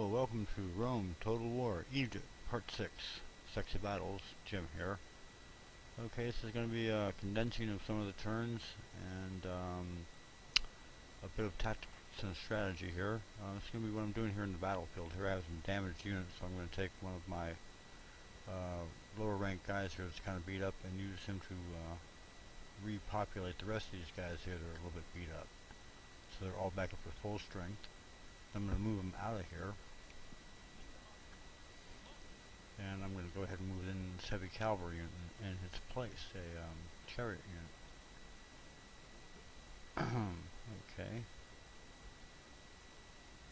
Hello, welcome to Rome, Total War, Egypt, Part 6, Sexy Battles, Jim here. Okay, this is going to be a condensing of some of the turns and a bit of tactics and strategy here. This is going to be what I'm doing here in the battlefield. Here I have some damaged units, so I'm going to take one of my lower ranked guys here that's kind of beat up and use him to repopulate the rest of these guys here that are a little bit beat up. So they're all back up to full strength. I'm going to move them out of here. And I'm going to go ahead and move in this heavy cavalry unit in its place, a chariot unit. Okay.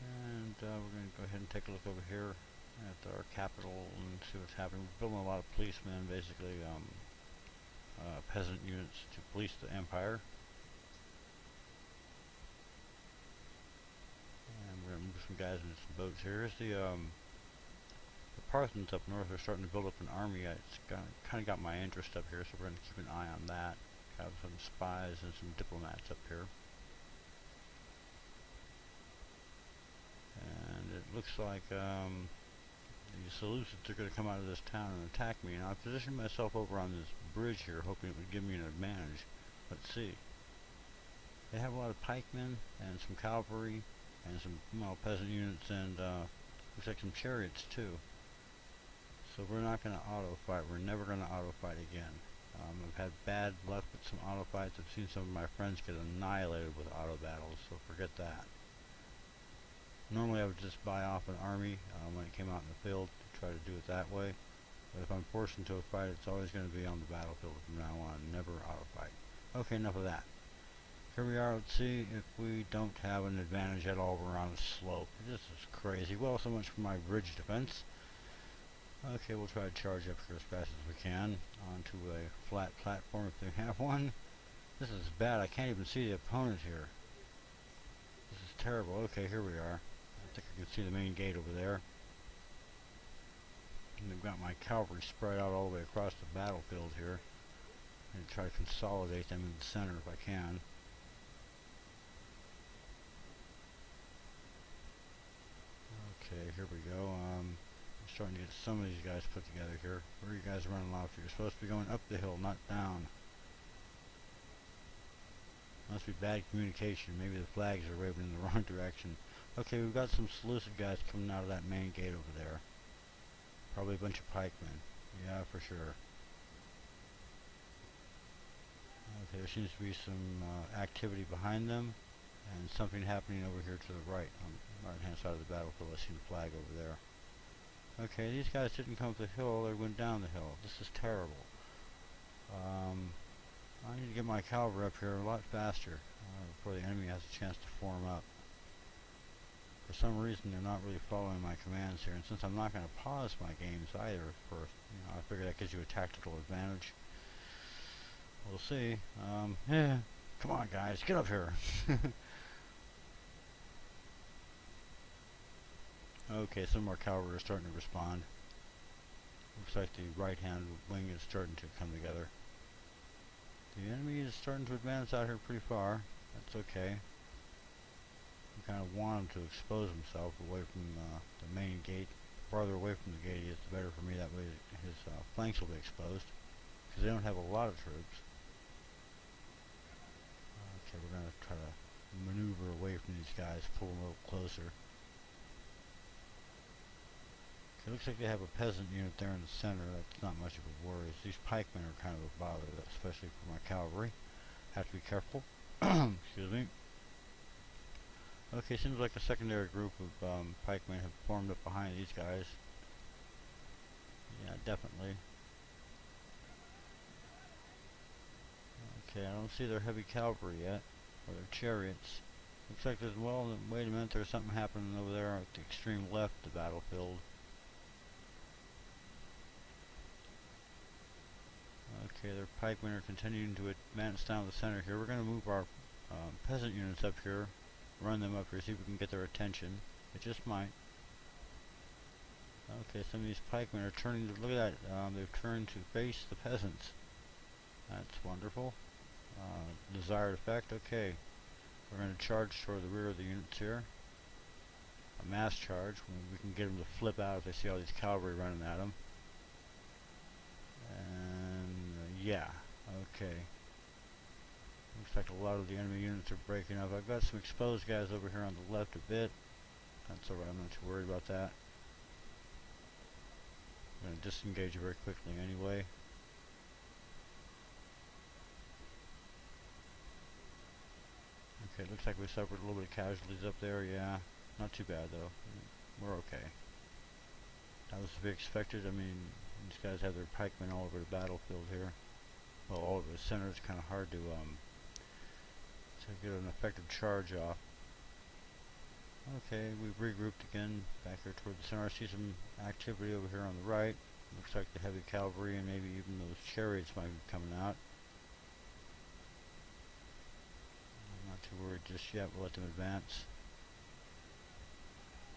And we're going to go ahead and take a look over here at our capital and see what's happening. We're building a lot of policemen, basically peasant units to police the empire. And we're going to move some guys into some boats here. Here's the Parthians up north are starting to build up an army. It's kind of got my interest up here, so we're going to keep an eye on that. Have some spies and some diplomats up here. And it looks like the Seleucids are going to come out of this town and attack me. And I positioned myself over on this bridge here, hoping it would give me an advantage. Let's see. They have a lot of pikemen and some cavalry and some peasant units, and looks like some chariots too. So we're not going to auto fight. We're never going to auto fight again. I've had bad luck with some auto fights. I've seen some of my friends get annihilated with auto battles, so forget that. Normally I would just buy off an army when it came out in the field to try to do it that way. But if I'm forced into a fight, it's always going to be on the battlefield from now on. Never auto fight. Okay, enough of that. Here we are. Let's see if we don't have an advantage at all. We're on a slope. This is crazy. Well, so much for my bridge defense. Okay, we'll try to charge up here as fast as we can onto a flat platform if they have one. This is bad. I can't even see the opponent here. This is terrible. Okay, here we are. I think I can see the main gate over there. And I've got my cavalry spread out all the way across the battlefield here. And try to consolidate them in the center if I can. Okay, here we go. Starting to get some of these guys put together here. Where are you guys running off to? You're supposed to be going up the hill, not down. Must be bad communication. Maybe the flags are waving in the wrong direction. Okay, we've got some Seleucid guys coming out of that main gate over there. Probably a bunch of pikemen. Yeah, for sure. Okay, there seems to be some activity behind them, and something happening over here to the right, on the right-hand side of the battlefield. I see the flag over there. Okay, these guys didn't come up the hill, they went down the hill. This is terrible. I need to get my cavalry up here a lot faster before the enemy has a chance to form up. For some reason they're not really following my commands here, and since I'm not going to pause my games either first, I figure that gives you a tactical advantage. We'll see. Yeah, come on guys, get up here. Okay, some more cavalry are starting to respond. Looks like the right-hand wing is starting to come together. The enemy is starting to advance out here pretty far. That's okay. I kind of want him to expose himself away from the main gate. The farther away from the gate he is, the better for me. That way his flanks will be exposed, because they don't have a lot of troops. Okay, we're going to try to maneuver away from these guys, pull them a little closer. It looks like they have a peasant unit there in the center. That's not much of a worry. These pikemen are kind of a bother, especially for my cavalry. Have to be careful. Excuse me. Okay, seems like a secondary group of pikemen have formed up behind these guys. Yeah, definitely. Okay, I don't see their heavy cavalry yet, or their chariots. Looks like there's, well, wait a minute, there's something happening over there at the extreme left of the battlefield. Okay, their pikemen are continuing to advance down the center here. We're going to move our peasant units up here, run them up here, see if we can get their attention. It just might. Okay, some of these pikemen are turning to, look at that, they've turned to face the peasants. That's wonderful. Desired effect. Okay, we're going to charge toward the rear of the units here. a mass charge when we can get them to flip out if they see all these cavalry running at them. And yeah, okay. Looks like a lot of the enemy units are breaking up. I've got some exposed guys over here on the left a bit. That's alright, I'm not too worried about that. I'm going to disengage very quickly anyway. Okay, looks like we suffered a little bit of casualties up there, yeah. Not too bad though. We're okay. That was to be expected. I mean, these guys have their pikemen all over the battlefield here. Well, all over the center. It's kind of hard to get an effective charge off. Okay, we've regrouped again back here toward the center. I see some activity over here on the right. Looks like the heavy cavalry and maybe even those chariots might be coming out. I'm not too worried just yet. We'll let them advance.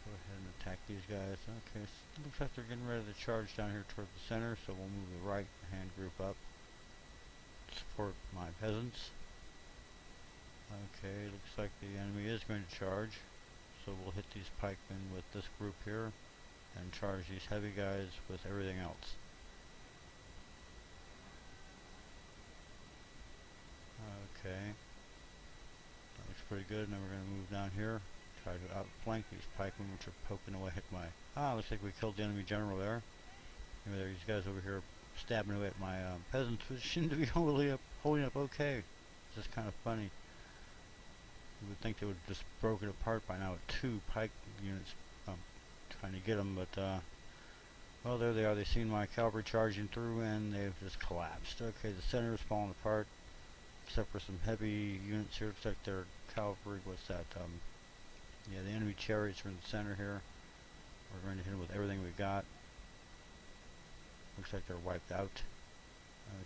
Go ahead and attack these guys. Okay, so looks like they're getting ready to charge down here toward the center, so we'll move the right hand group up. Support my peasants. Okay, looks like the enemy is going to charge, so we'll hit these pikemen with this group here and charge these heavy guys with everything else. Okay, that looks pretty good. Now we're going to move down here, try to outflank these pikemen which are poking away at my... looks like we killed the enemy general there. Anyway, there are these guys over here stabbing away at my peasants, which seem to be holding up okay. It's just kind of funny. You would think they would have just broken apart by now with 2 pike units trying to get them, but well, there they are. They've seen my cavalry charging through and they've just collapsed. Okay, the center is falling apart except for some heavy units here. Looks like their cavalry, what's that? Yeah, the enemy chariots are in the center here. We're going to hit them with everything we got. Looks like they're wiped out.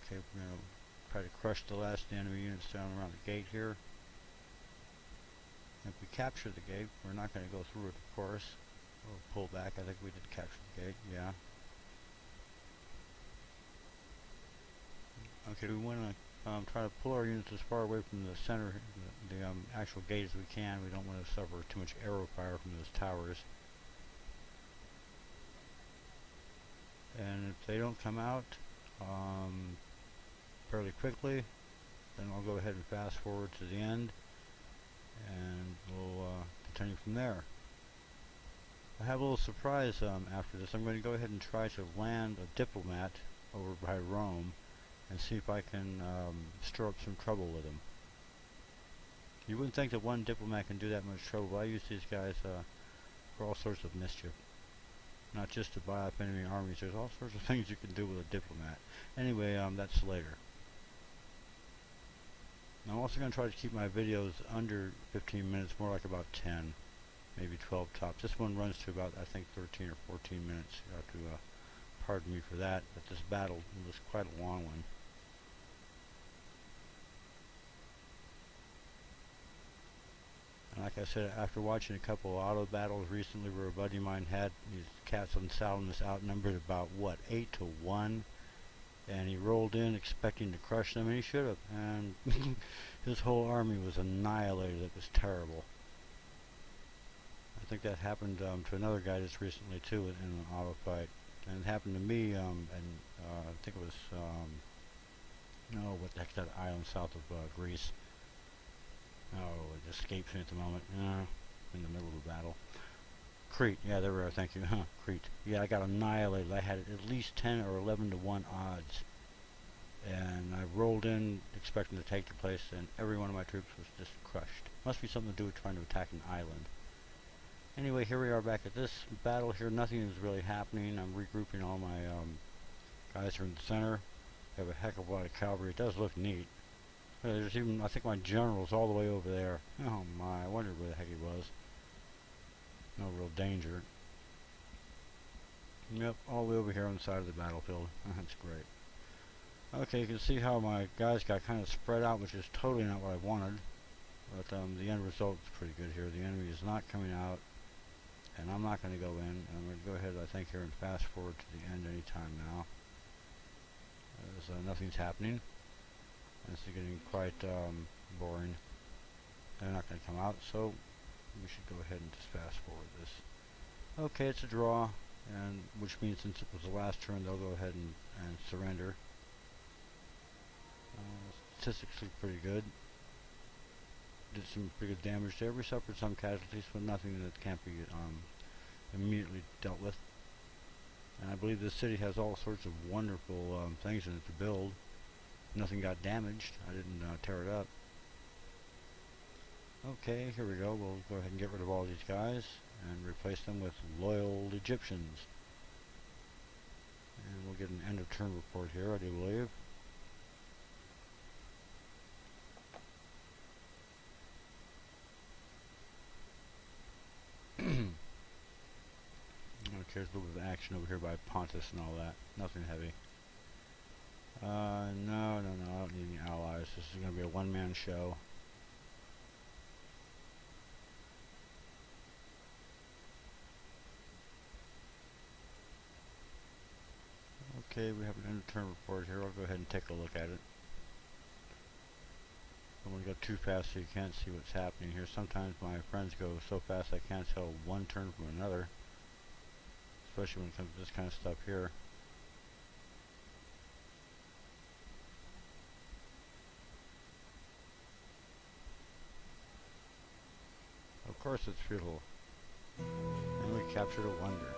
Okay, we're going to try to crush the last enemy units down around the gate here. If we capture the gate, we're not going to go through it, of course. We'll pull back. I think we did capture the gate, yeah. Okay, we want to try to pull our units as far away from the center, the actual gate as we can. We don't want to suffer too much arrow fire from those towers. And if they don't come out fairly quickly, then I'll go ahead and fast forward to the end and we'll continue from there. I have a little surprise after this. I'm going to go ahead and try to land a diplomat over by Rome and see if I can stir up some trouble with him. You wouldn't think that one diplomat can do that much trouble, but I use these guys for all sorts of mischief. Not just to buy up enemy armies, there's all sorts of things you can do with a diplomat. Anyway, that's later. I'm also going to try to keep my videos under 15 minutes, more like about 10, maybe 12 tops. This one runs to about, I think, 13 or 14 minutes. You have to pardon me for that, but this battle was quite a long one. And like I said, after watching a couple of auto battles recently where a buddy of mine had these cats on Salamis outnumbered about, what, 8 to 1? And he rolled in expecting to crush them, and he should have. And his whole army was annihilated. It was terrible. I think that happened to another guy just recently too in an auto fight. And it happened to me, and I think it was, no, what the heck's that island south of Greece? Oh, it escapes me at the moment. In the middle of the battle. Crete, yeah, there we are, thank you. Crete. Yeah, I got annihilated. I had at least 10 or 11 to 1 odds. And I rolled in expecting to take the place, and every one of my troops was just crushed. Must be something to do with trying to attack an island. Anyway, here we are back at this battle here. Nothing is really happening. I'm regrouping all my guys are in the center. I have a heck of a lot of cavalry. It does look neat. There's even, I think my general's all the way over there. Oh my, I wondered where the heck he was. No real danger. Yep, all the way over here on the side of the battlefield. That's great. Okay, you can see how my guys got kind of spread out, which is totally not what I wanted. But the end result is pretty good here. The enemy is not coming out, and I'm not going to go in. I'm going to go ahead, I think, here and fast forward to the end anytime now. Nothing's happening. This is getting quite boring. They're not going to come out, so we should go ahead and just fast forward this. Okay, it's a draw, and which means since it was the last turn, they'll go ahead and surrender. Statistics look pretty good. Did some pretty good damage there. We suffered some casualties, but nothing that can't be immediately dealt with. And I believe this city has all sorts of wonderful things in it to build. Nothing got damaged. I didn't tear it up. Okay, here we go. We'll go ahead and get rid of all these guys and replace them with loyal Egyptians. And we'll get an end of turn report here, I do believe. Okay, there's a little bit of action over here by Pontus and all that. Nothing heavy. No, I don't need any allies. This is going to be a one-man show. Okay, we have an end of turn report here. I'll go ahead and take a look at it. I don't want to go too fast so you can't see what's happening here. Sometimes my friends go so fast I can't tell one turn from another. Especially when it comes to this kind of stuff here. Of course it's futile. And we captured a wonder.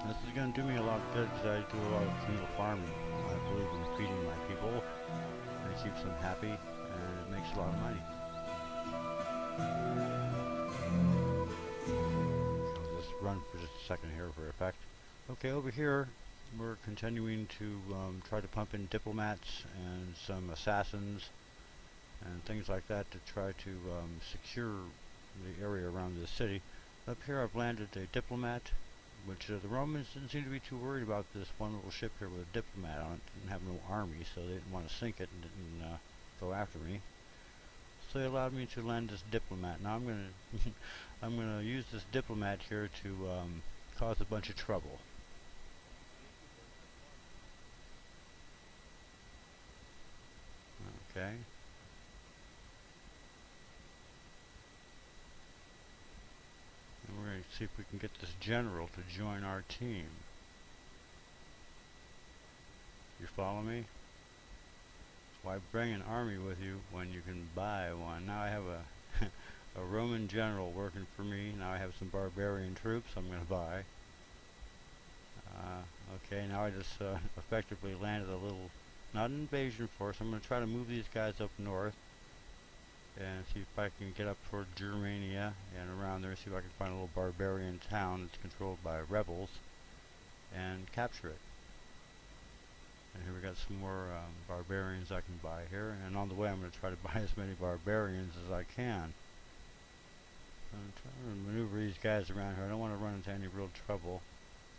This is going to do me a lot of good because I do a lot of communal farming. I believe in feeding my people. And it keeps them happy and it makes a lot of money. I'll just run for just a second here for effect. Okay, over here we're continuing to try to pump in diplomats and some assassins and things like that to try to secure the area around the city. Up here I've landed a diplomat, which the Romans didn't seem to be too worried about this one little ship here with a diplomat on it. Didn't have no army, so they didn't want to sink it and didn't go after me. So they allowed me to land this diplomat. Now I'm gonna use this diplomat here to cause a bunch of trouble. Okay. And we're going to see if we can get this general to join our team. You follow me? Why bring an army with you when you can buy one? Now I have a Roman general working for me. Now I have some barbarian troops I'm going to buy. Okay, now I just effectively landed a little, not an invasion force. I'm going to try to move these guys up north and see if I can get up toward Germania and around there, see if I can find a little barbarian town that's controlled by rebels and capture it. And here we got some more barbarians I can buy here, and on the way I'm going to try to buy as many barbarians as I can. I'm trying to maneuver these guys around here. I don't want to run into any real trouble,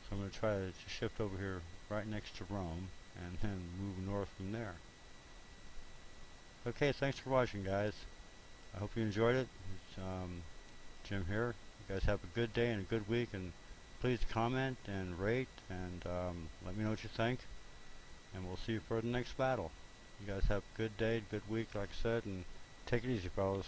so I'm going to try to shift over here right next to Rome and then move north from there. Okay, thanks for watching, guys. I hope you enjoyed it. It's Jim here. You guys have a good day and a good week, and please comment and rate and let me know what you think. And we'll see you for the next battle. You guys have a good day, good week, like I said, and take it easy, fellas.